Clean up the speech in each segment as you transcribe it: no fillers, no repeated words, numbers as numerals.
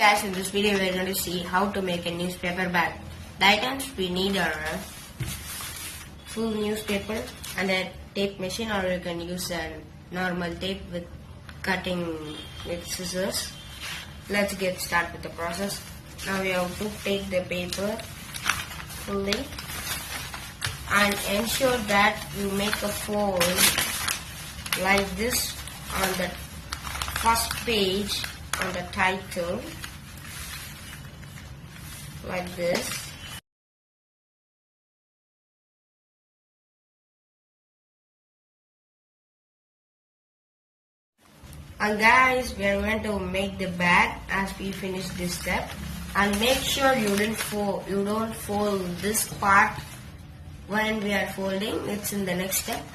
Guys, in this video we are going to see how to make a newspaper bag. The items we need are a full newspaper and a tape machine, or you can use a normal tape with cutting with scissors. Let's get started with the process. Now we have to take the paper fully and ensure that you make a fold like this on the first page on the title, like this. And guys, we are going to make the bag as we finish this step, and make sure you don't fold this part when we are folding. It's in the next step.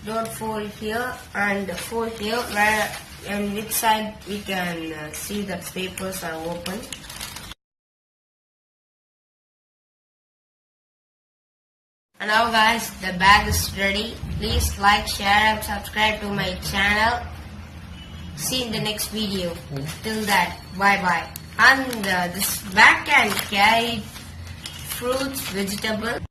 Don't fold here and fold here, where on which side we can see the papers are open. And now guys, the bag is ready. Please like, share and subscribe to my channel. See you in the next video. Till that, bye bye. And this bag can carry fruits, vegetables.